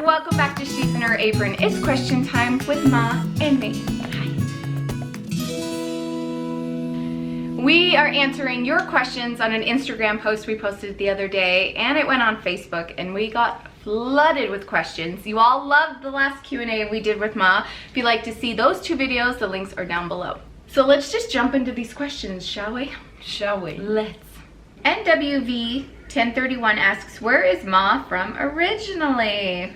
welcome back to She's in Her Apron. It's question time with Ma and me. Hi. We are answering your questions on an Instagram post we posted the other day, and it went on Facebook, and we got flooded with questions. You all loved the last Q&A we did with Ma. If you'd like to see those two videos, the links are down below. So let's just jump into these questions, shall we? Shall we? Let's. NWV 1031 asks, where is Ma from originally?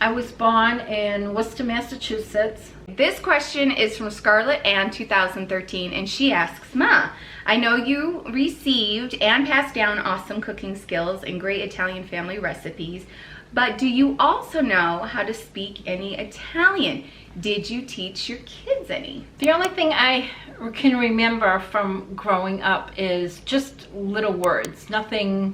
I was born in Worcester, Massachusetts. This question is from Scarlett Ann 2013, and she asks, Ma, I know you received and passed down awesome cooking skills and great Italian family recipes, but do you also know how to speak any Italian? Did you teach your kids any? The only thing I can remember from growing up is just little words, nothing.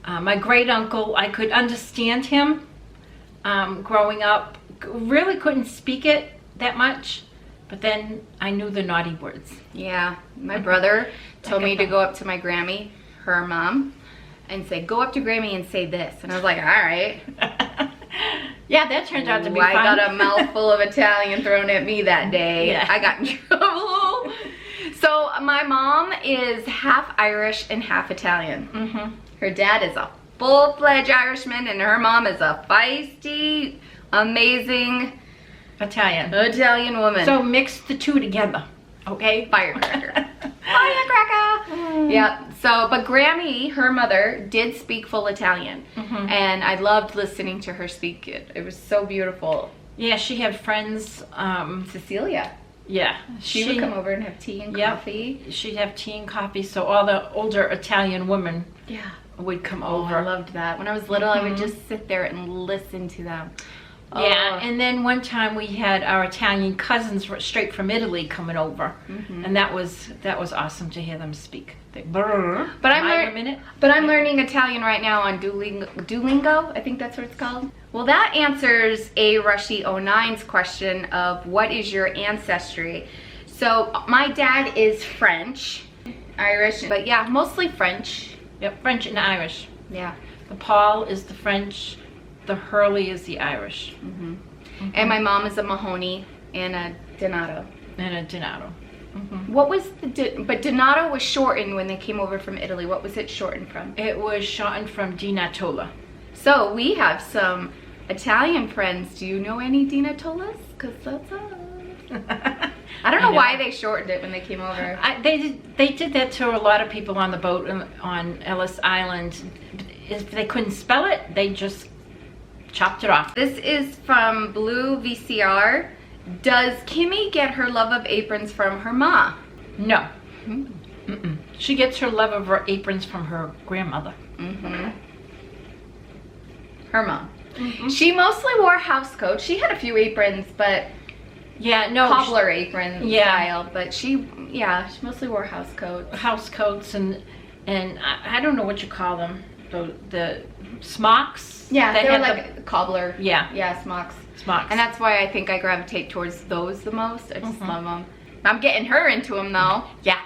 My great uncle, I could understand him growing up, really couldn't speak it that much, but then I knew the naughty words. Yeah, my brother told me to go up to my Grammy, her mom, and say, go up to Grammy and say this. And I was like, all right. Yeah, that turned out to be fun. fun. I got a mouthful of Italian thrown at me that day. Yeah. I got in trouble. So my mom is half Irish and half Italian. Her dad is a full-fledged Irishman, and her mom is a feisty, amazing Italian woman. So mix the two together, okay? Firecracker. Firecracker! Yeah, so, but Grammy, her mother, did speak full Italian. And I loved listening to her speak it. It was so beautiful. Yeah, she had friends. Cecilia. Yeah. She would come over and have tea and coffee. She'd have tea and coffee, so all the older Italian women would come over. I loved that. When I was little, I would just sit there and listen to them. Yeah, and then one time we had our Italian cousins straight from Italy coming over, and that was awesome to hear them speak. But I'm learning Italian right now on Duolingo. I think that's what it's called. Well, that answers A Rushy 09's question of what is your ancestry. So my dad is French, Irish, but yeah, mostly French. Yep, French and Irish. Yeah. The Paul is the French. The Hurley is the Irish. And my mom is a Mahoney and a Donato. What was but Donato was shortened when they came over from Italy. What was it shortened from? It was shortened from Di Natola. So we have some Italian friends. Do you know any Di Natolas? Because that's us. I don't know why they shortened it when they came over. They did that to a lot of people on the boat on Ellis Island. If they couldn't spell it, they just chopped it off. This is from Blue VCR. Does Kimmy get her love of aprons from her ma? No. She gets her love of her aprons from her grandmother. Her mom. She mostly wore house coats. She had a few aprons, but cobbler apron style. But she mostly wore house coats. House coats and I don't know what you call them. The smocks. Yeah, they were like cobbler. Yeah, smocks. Smocks. And that's why I think I gravitate towards those the most. I just love them. I'm getting her into them though. Yeah.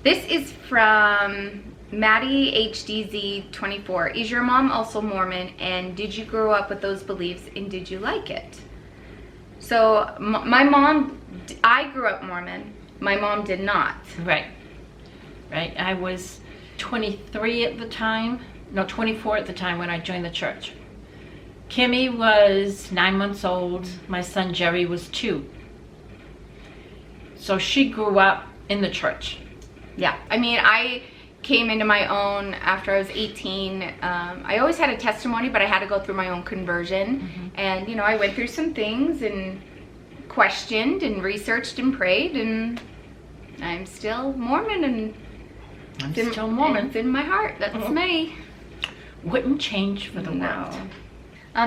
This is from Maddie HDZ24. Is your mom also Mormon, and did you grow up with those beliefs, and did you like it? So my mom, I grew up Mormon. My mom did not. Right. I was 23 at the time. No, 24 at the time when I joined the church. Kimmy was 9 months old. My son Jerry was 2. So she grew up in the church. Yeah, I mean, I came into my own after I was 18. I always had a testimony, but I had to go through my own conversion. And, you know, I went through some things and questioned and researched and prayed, and I'm still Mormon, and I'm still Mormon. It's in my heart. That's me. Wouldn't change for the world.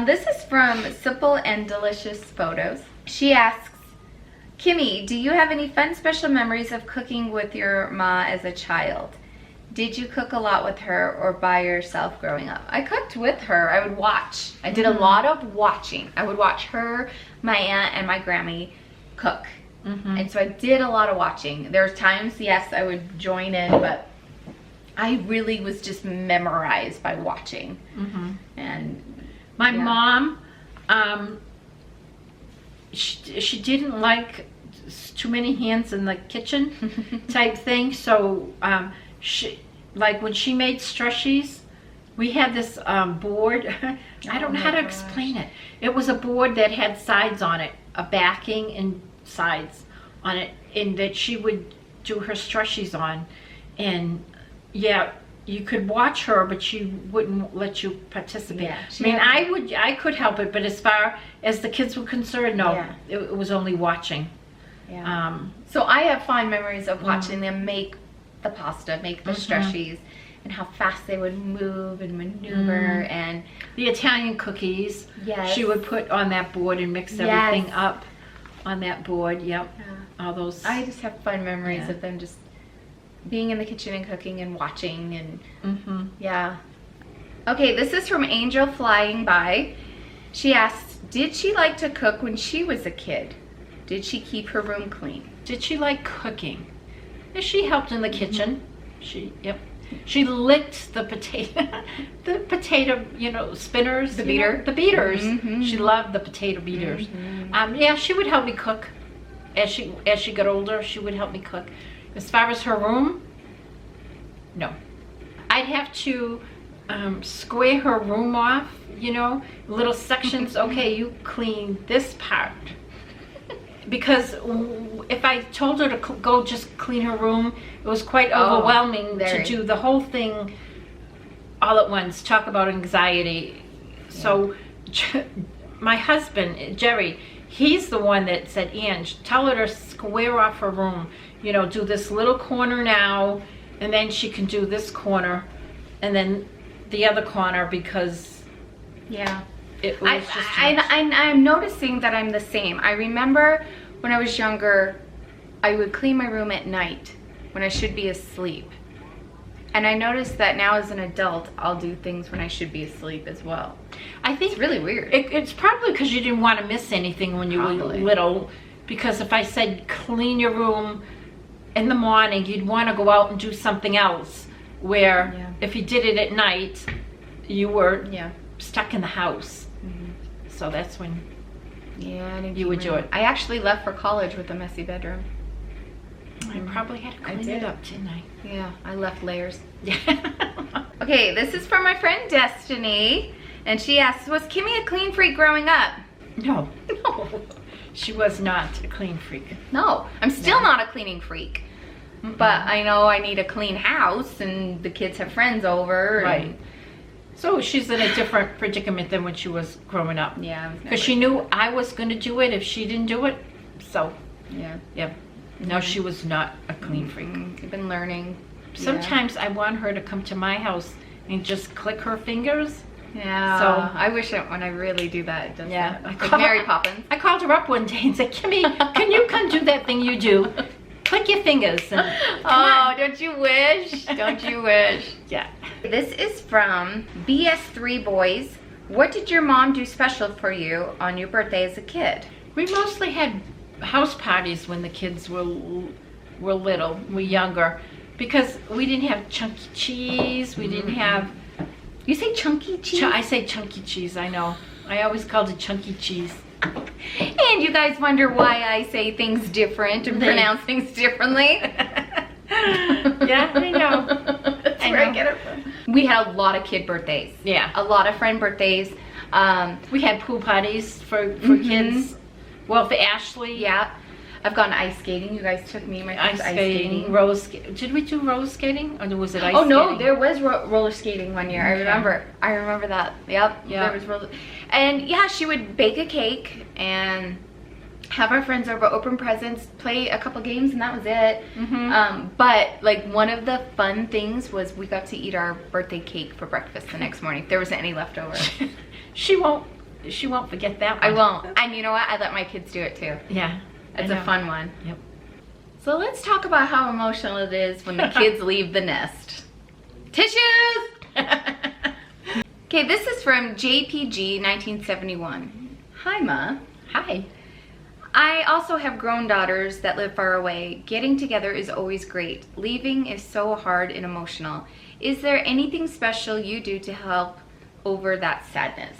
This is from Simple and Delicious Photos. She asks, Kimmy, do you have any fun special memories of cooking with your ma as a child? Did you cook a lot with her or by yourself growing up? I cooked with her. I would watch. I did a lot of watching. I would watch her, my aunt, and my Grammy cook. And so I did a lot of watching. There were times, yes, I would join in, but I really was just memorized by watching. And My Yeah. mom, she didn't like too many hands in the kitchen type thing. So she, like when she made strushies, we had this board. I don't know how to explain it. It was a board that had sides on it, a backing and sides on it, and that she would do her strushies on. And yeah, you could watch her, but she wouldn't let you participate. Yeah, I mean, I could help it, but as far as the kids were concerned, no, Yeah. it was only watching. Yeah. So I have fond memories of watching them make the pasta, make the strushies, and how fast they would move and maneuver. And the Italian cookies, yes, she would put on that board and mix everything up on that board. Yep. Yeah. All those. I just have fun memories of them just being in the kitchen and cooking and watching and yeah. Okay, this is from Angel Flying By. She asks, did she like to cook when she was a kid? Did she keep her room clean? Did she like cooking? Yeah, she helped in the kitchen. She licked the potato, spinners. The beater. The beaters. She loved the potato beaters. Yeah, she would help me cook. As she got older, she would help me cook. As far as her room, no. I'd have to square her room off, little sections. Okay, you clean this part. Because if I told her to go just clean her room, it was quite overwhelming to do the whole thing all at once. Talk about anxiety. Yeah. So my husband, Jerry, he's the one that said, Ange, tell her to square off her room. Do this little corner now, and then she can do this corner, and then the other corner, because it was I'm noticing that I'm the same. I remember when I was younger, I would clean my room at night when I should be asleep. And I noticed that now as an adult, I'll do things when I should be asleep as well. I think it's really weird. It's probably because you didn't want to miss anything when you were little. Because if I said clean your room in the morning, you'd want to go out and do something else. Where if you did it at night, you were stuck in the house. So that's when you would do it. I actually left for college with a messy bedroom. I probably had to clean it up, didn't I? Yeah, I left layers. Okay, this is from my friend Destiny, and she asks, was Kimmy a clean freak growing up? No. She was not a clean freak. No, I'm still not a cleaning freak. But I know I need a clean house, and the kids have friends over. Right. So she's in a different predicament than when she was growing up. Yeah. Because she knew I was going to do it if she didn't do it. So, yeah. No, she was not a clean freak. I've been learning. Sometimes I want her to come to my house and just click her fingers. Yeah. So I wish when I really do that, it does that. Like Mary Poppins. I called her up one day and said, Kimmy, can you come do that thing you do? Click your fingers. And, come on. Don't you wish? Don't you wish? Yeah. This is from BS3 Boys. What did your mom do special for you on your birthday as a kid? We mostly had house parties when the kids were little, were younger, because we didn't have Chunky Cheese. We didn't have. You say Chunky Cheese? I say Chunky Cheese. I know. I always called it Chunky Cheese. And you guys wonder why I say things different and pronounce things differently? Yeah, I know. That's where I get it from. We had a lot of kid birthdays. Yeah. A lot of friend birthdays. We had pool parties for kids. Well, for Ashley. Yeah. I've gone ice skating. You guys took me and my friends ice skating. Roller skating. Did we do roller skating? Or was it ice skating? Oh, no. There was roller skating one year. Okay. I remember that. Yep. There was roller. And yeah, she would bake a cake and have our friends over, open presents, play a couple games, and that was it. But like one of the fun things was we got to eat our birthday cake for breakfast the next morning. There wasn't any left over. She won't forget that one. I won't. And you know what? I let my kids do it too. Yeah. It's a fun one. Yep. So let's talk about how emotional it is when the kids leave the nest. Tissues! Okay, this is from JPG 1971. Hi, Ma. Hi. I also have grown daughters that live far away. Getting together is always great. Leaving is so hard and emotional. Is there anything special you do to help over that sadness?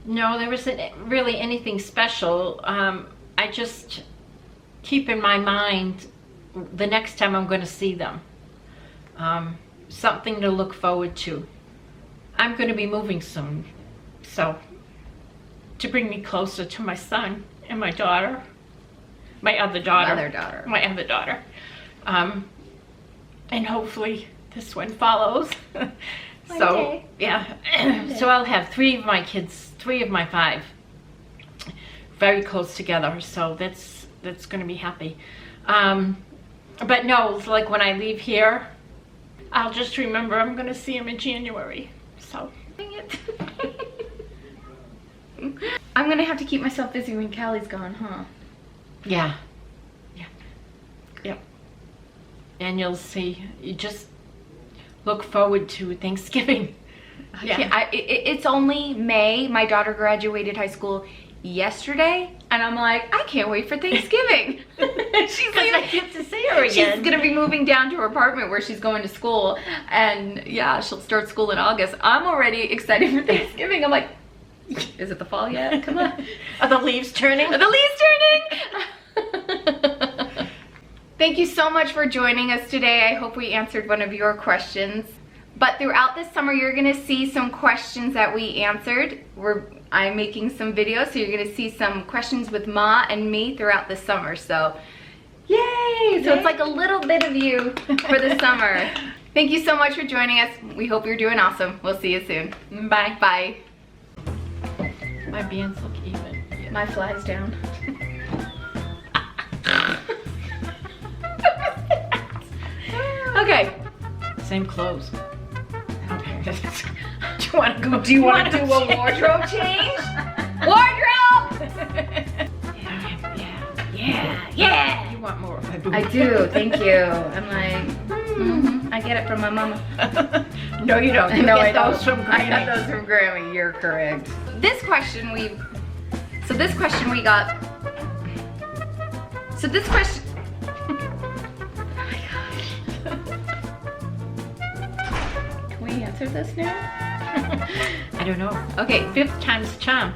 No, there isn't really anything special. I just keep in my mind the next time I'm going to see them. Something to look forward to. I'm going to be moving soon, so to bring me closer to my son and my daughter, my other daughter. And hopefully this one follows. So yeah, so I'll have 3 of my kids, 3 of my 5, very close together. So that's going to be happy. But no, it's like when I leave here, I'll just remember I'm going to see him in January. So dang it. I'm gonna have to keep myself busy when Callie's gone, huh? Yeah. Yep. And you'll see. You just look forward to Thanksgiving. Yeah. It's only May. My daughter graduated high school yesterday, and I'm like, I can't wait for Thanksgiving. She's like, I get to see her again. She's gonna be moving down to her apartment where she's going to school, and yeah, she'll start school in August. I'm already excited for Thanksgiving. I'm like, is it the fall yet? Come on. Are the leaves turning? Are the leaves turning? Thank you so much for joining us today. I hope we answered one of your questions. But throughout this summer, you're gonna see some questions that we answered. I'm making some videos, so you're gonna see some questions with Ma and me throughout the summer. So, yay! So it's like a little bit of you for the summer. Thank you so much for joining us. We hope you're doing awesome. We'll see you soon. Bye. Bye. My bands look even. My fly's down. Okay. Same clothes. Okay. Do you want to go? Do you want to do a wardrobe change? Wardrobe! Yeah. You want more of my boobs? I do, thank you. I'm like, I get it from my mama. No, you don't. You No, get I don't. those from I Granny. got those from Grammy. You're correct. This question we got. So this question. Oh my gosh. Can we answer this now? I don't know. Okay. 5th time's the charm.